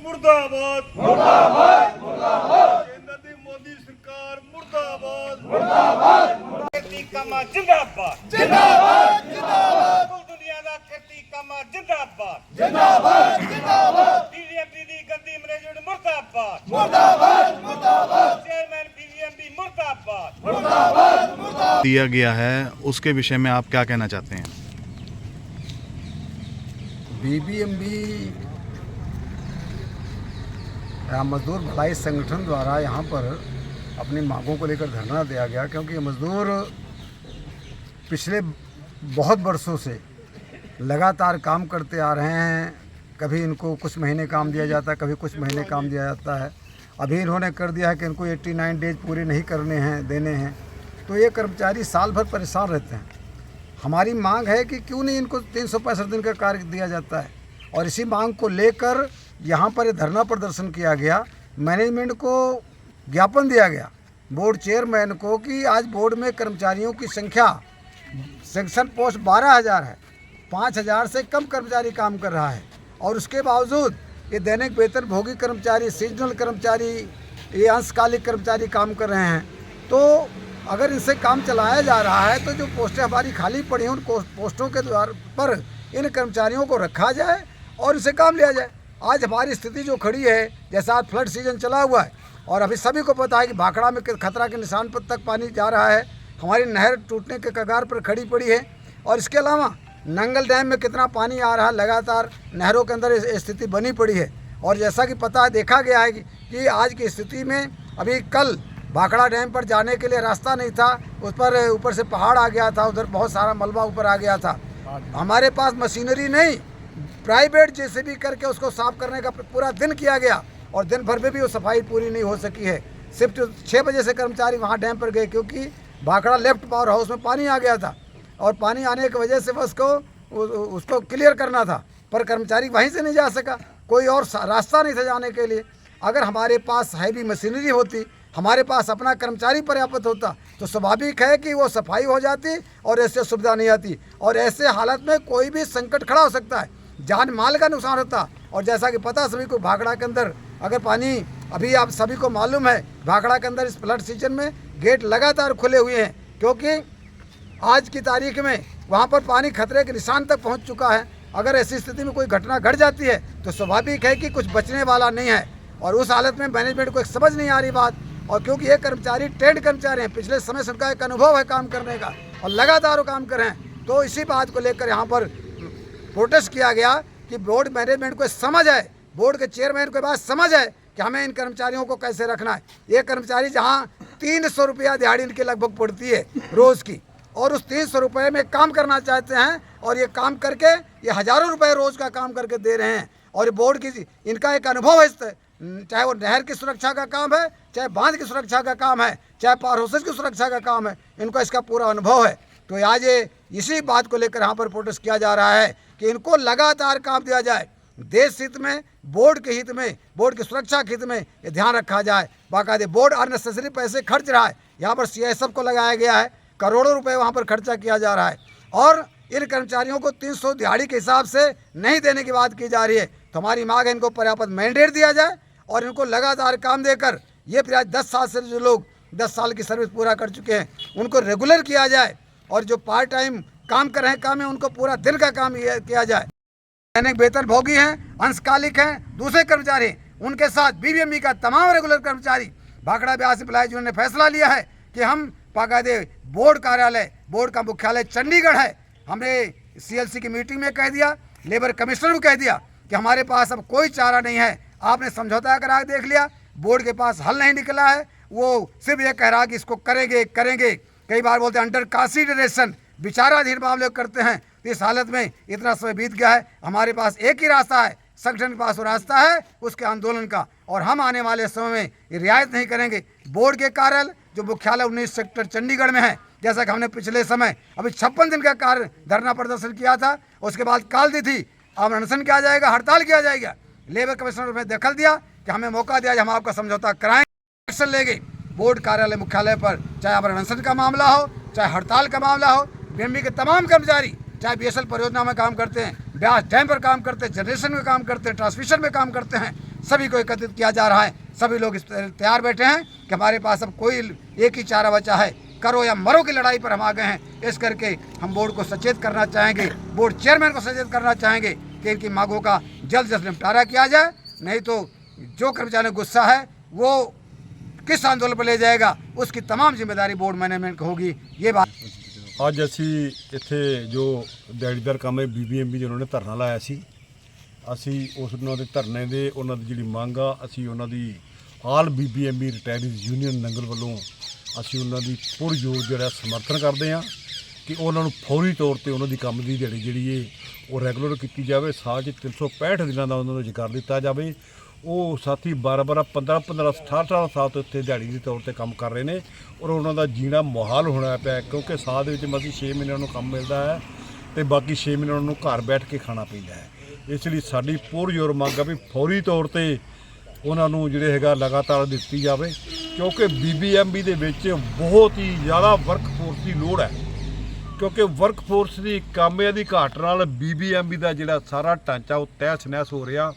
मुर्दाबाद मुर्दाबाद मुर्दाबाद केंद्र की मोदी सरकार मुर्दाबाद मुर्दाबाद खेती कामा जिंदाबाद जिंदाबाद जिंदाबाद कुल दुनिया दा खेती कामा जिंदाबाद जिंदाबाद जिंदाबाद बीजेपी दी गंदी मैनेजमेंट मुर्दाबाद मुर्दाबाद मुर्दाबाद चेयरमैन बीजेपी मुर्दाबाद मुर्दाबाद मुर्दाबाद दिया गया है, उसके विषय में आप क्या कहना चाहते हैं? बीबीएमबी मजदूर भलाई संगठन द्वारा यहाँ पर अपनी मांगों को लेकर धरना दिया गया, क्योंकि मजदूर पिछले बहुत वर्षों से लगातार काम करते आ रहे हैं। कभी इनको कुछ महीने काम दिया जाता है, कभी कुछ महीने काम दिया जाता है। अभी इन्होंने कर दिया है कि इनको 89 डेज पूरे नहीं करने हैं, देने हैं, तो ये कर्मचारी साल भर परेशान रहते हैं। हमारी मांग है कि क्यों नहीं इनको 365 दिन का कार्य दिया जाता है, और इसी मांग को लेकर यहाँ पर धरना प्रदर्शन किया गया। मैनेजमेंट को ज्ञापन दिया गया, बोर्ड चेयरमैन को, कि आज बोर्ड में कर्मचारियों की संख्या सेक्शन पोस्ट 12,000 है, 5,000 से कम कर्मचारी काम कर रहा है, और उसके बावजूद ये दैनिक वेतन भोगी कर्मचारी, सीजनल कर्मचारी, ये अंशकालिक कर्मचारी काम कर रहे हैं। तो अगर इनसे काम चलाया जा रहा है तो जो पोस्टें हमारी खाली पड़ी हैं, उन पोस्टों के द्वार पर इन कर्मचारियों को रखा जाए और इनसे काम लिया जाए। आज हमारी स्थिति जो खड़ी है, जैसा आज फ्लड सीजन चला हुआ है और अभी सभी को पता है कि भाखड़ा में खतरा के निशान पर तक पानी जा रहा है, हमारी नहर टूटने के कगार पर खड़ी पड़ी है, और इसके अलावा नंगल डैम में कितना पानी आ रहा है, लगातार नहरों के अंदर स्थिति बनी पड़ी है। और जैसा कि पता है, देखा गया है कि आज की स्थिति में अभी कल भाखड़ा डैम पर जाने के लिए रास्ता नहीं था, उस पर ऊपर से पहाड़ आ गया था, उधर बहुत सारा मलबा ऊपर आ गया था। हमारे पास मशीनरी नहीं, प्राइवेट जेसीबी करके उसको साफ करने का पूरा दिन किया गया, और दिन भर में भी वो सफाई पूरी नहीं हो सकी है। सिर्फ 6 बजे से कर्मचारी वहाँ डैम पर गए, क्योंकि भाखड़ा लेफ्ट पावर हाउस में पानी आ गया था, और पानी आने की वजह से बस को उसको क्लियर करना था, पर कर्मचारी वहीं से नहीं जा सका, कोई और रास्ता नहीं था जाने के लिए। अगर हमारे पास हैवी मशीनरी होती, हमारे पास अपना कर्मचारी पर्याप्त होता, तो स्वाभाविक है कि वो सफाई हो जाती और ऐसे सुविधा नहीं आती, और ऐसे हालत में कोई भी संकट खड़ा हो सकता है, जान माल का नुकसान होता। और जैसा कि पता सभी को, भाखड़ा के अंदर अगर पानी, अभी आप सभी को मालूम है, भाखड़ा के अंदर इस फ्लड सीजन में गेट लगातार खुले हुए हैं, क्योंकि आज की तारीख में वहाँ पर पानी खतरे के निशान तक पहुँच चुका है। अगर ऐसी स्थिति में कोई घटना घट जाती है तो स्वाभाविक है कि कुछ बचने वाला नहीं है, और उस हालत में मैनेजमेंट को एक समझ नहीं आ रही बात। और क्योंकि ये कर्मचारी ट्रेंड कर्मचारी हैं, पिछले समय से उनका एक अनुभव है काम करने का, और लगातार वो काम कर रहे हैं, तो इसी बात को लेकर यहाँ पर प्रोटेस्ट किया गया कि बोर्ड मैनेजमेंट को समझ है, बोर्ड के चेयरमैन को बात समझ है कि हमें इन कर्मचारियों को कैसे रखना है। ये कर्मचारी जहाँ 300 रुपया दिहाड़ी इनकी लगभग पड़ती है रोज़ की, और उस 300 रुपये में काम करना चाहते हैं, और ये काम करके ये हज़ारों रुपये रोज़ का काम करके दे रहे हैं। और बोर्ड की इनका एक अनुभव है, चाहे वो नहर की सुरक्षा का काम है, चाहे बांध की सुरक्षा का काम है, चाहे पावर हाउसेज की सुरक्षा का काम है, इनको इसका पूरा अनुभव है। तो आज ये इसी बात को लेकर यहाँ पर प्रोटेस्ट किया जा रहा है कि इनको लगातार काम दिया जाए, देश हित में, बोर्ड के हित में, बोर्ड की सुरक्षा के हित में ये ध्यान रखा जाए। बाकायदे बोर्ड अननेसेसरी पैसे खर्च रहा है, यहाँ पर CISF को लगाया गया है, करोड़ों रुपए वहाँ पर खर्चा किया जा रहा है, और इन कर्मचारियों को 300 दिहाड़ी के हिसाब से नहीं देने की बात की जा रही है। तो हमारी मांग है, इनको पर्याप्त मैंडेट दिया जाए, और इनको लगातार काम देकर, ये फिर आज 10 साल से जो लोग 10 साल की सर्विस पूरा कर चुके हैं, उनको रेगुलर किया जाए, और जो पार्ट टाइम काम कर रहे हैं काम है, उनको पूरा दिन का काम किया जाए। दैनिक वेतन भोगी हैं, अंशकालिक हैं, दूसरे कर्मचारी, उनके साथ बीबीएमबी का तमाम रेगुलर कर्मचारी भाखड़ा ब्यास एम्प्लॉय जिन्होंने फैसला लिया है कि हम बाकायदे बोर्ड कार्यालय, बोर्ड का मुख्यालय चंडीगढ़ है, हमने CLC की मीटिंग में कह दिया, लेबर कमिश्नर को कह दिया कि हमारे पास अब कोई चारा नहीं है, आपने समझौता करा देख लिया, बोर्ड के पास हल नहीं निकला है, वो सिर्फ ये कह रहा कि इसको करेंगे करेंगे। कई बार बोलते हैं अंडर कंसीडरेशन, विचाराधीन मामले करते हैं। तो इस हालत में इतना समय बीत गया है, हमारे पास एक ही रास्ता है, संगठन के पास वो रास्ता है उसके आंदोलन का, और हम आने वाले समय में ये रियायत नहीं करेंगे। बोर्ड के कार्यालय जो मुख्यालय 19 सेक्टर चंडीगढ़ में है, जैसा कि हमने पिछले समय अभी 56 दिन का कार्य धरना प्रदर्शन किया था, उसके बाद काल दी थी, अब अनशन किया जाएगा, हड़ताल किया जाएगा। लेबर कमिश्नर ने दखल दिया कि हमें मौका दिया, हम आपका समझौता कराएंगे, एक्शन लेंगे। बोर्ड कार्यालय मुख्यालय पर चाहे अनशन का मामला हो, चाहे हड़ताल का मामला हो, बीएमबी के तमाम कर्मचारी चाहे BSL परियोजना में काम करते हैं, ब्यास डैम पर काम करते हैं, जनरेशन में काम करते हैं, ट्रांसमिशन में काम करते हैं, सभी को एकत्रित किया जा रहा है। सभी लोग इस पर तैयार बैठे हैं कि हमारे पास अब कोई एक ही चारा बचा है, करो या मरो की लड़ाई पर हम आ गए हैं। इस करके हम बोर्ड को सचेत करना चाहेंगे, बोर्ड चेयरमैन को सचेत करना चाहेंगे कि इनकी मांगों का जल्द से जल्द निपटारा किया जाए, नहीं तो जो कर्मचारी गुस्सा है वो किस आंदोलन पर ले जाएगा उसकी तमाम जिम्मेदारी बोर्ड मैनेजमेंट को होगी। ये बात ਅੱਜ ਅਸੀਂ ਇੱਥੇ ਜੋ ਦਿਹਾੜੀਦਾਰ ਕੰਮ ਹੈ BBMB ਦੇ ਉਹਨਾਂ ਨੇ ਧਰਨਾ ਲਾਇਆ ਸੀ। ਅਸੀਂ ਉਸ ਉਹਨਾਂ ਦੇ ਧਰਨੇ ਦੇ ਉਹਨਾਂ ਦੀ ਜਿਹੜੀ ਮੰਗ ਆ ਅਸੀਂ ਉਹਨਾਂ ਦੀ ਆਲ BBMB ਰਿਟਾਇਰਡ ਯੂਨੀਅਨ ਨੰਗਲ ਵੱਲੋਂ ਅਸੀਂ ਉਹਨਾਂ ਦੀ ਪੁਰਜੋਰ ਜਿਹੜਾ ਸਮਰਥਨ ਕਰਦੇ ਹਾਂ ਕਿ ਉਹਨਾਂ ਨੂੰ ਫੌਰੀ ਤੌਰ ਤੇ ਉਹਨਾਂ ਦੀ ਕੰਮ ਦੀ ਦਿਹਾੜੀ ਜਿਹੜੀ ਹੈ ਉਹ ਰੈਗੂਲਰ ਕੀਤੀ ਜਾਵੇ। ਸਾਲ 'ਚ 365 ਦਿਨਾਂ ਦਾ ਉਹਨਾਂ ਨੂੰ ਰੁਜ਼ਗਾਰ ਦਿੱਤਾ ਜਾਵੇ। ਉਹ ਸਾਥੀ 12 15 18 ਸਾਲ ਤੋਂ ਇੱਥੇ ਦਿਹਾੜੀ ਦੇ ਤੌਰ ਤੇ ਕੰਮ ਕਰ ਰਹੇ ਨੇ ਔਰ ਉਹਨਾਂ ਦਾ ਜੀਣਾ ਮੁਹਾਲ ਹੋਣਾ ਪਿਆ ਕਿਉਂਕਿ ਸਾਲ ਦੇ ਵਿੱਚ ਮਸੀਂ 6 ਮਹੀਨਿਆਂ ਨੂੰ ਕੰਮ ਮਿਲਦਾ ਹੈ ਤੇ ਬਾਕੀ 6 ਮਹੀਨਿਆਂ ਨੂੰ ਘਰ ਬੈਠ ਕੇ ਖਾਣਾ ਪੈਂਦਾ ਹੈ। ਇਸ ਲਈ ਸਾਡੀ ਪੁਰਜ਼ੋਰ ਮੰਗ ਆ ਵੀ ਫੌਰੀ ਤੌਰ ਤੇ ਉਹਨਾਂ ਨੂੰ ਜਿਹੜੇ ਹੈਗਾ ਲਗਾਤਾਰ ਦਿੱਤੀ ਜਾਵੇ ਕਿਉਂਕਿ BBMB ਦੇ ਵਿੱਚ ਬਹੁਤ ਹੀ ਜ਼ਿਆਦਾ ਵਰਕਫੋਰਸ ਦੀ ਲੋੜ ਹੈ ਕਿਉਂਕਿ ਵਰਕਫੋਰਸ ਦੀ ਕਾਮਿਆਂ ਦੀ ਘਾਟ ਨਾਲ BBMB ਦਾ ਜਿਹੜਾ ਸਾਰਾ ਢਾਂਚਾ ਉਹ ਤਹਿਸ ਨਹਿਸ ਹੋ ਰਿਹਾ।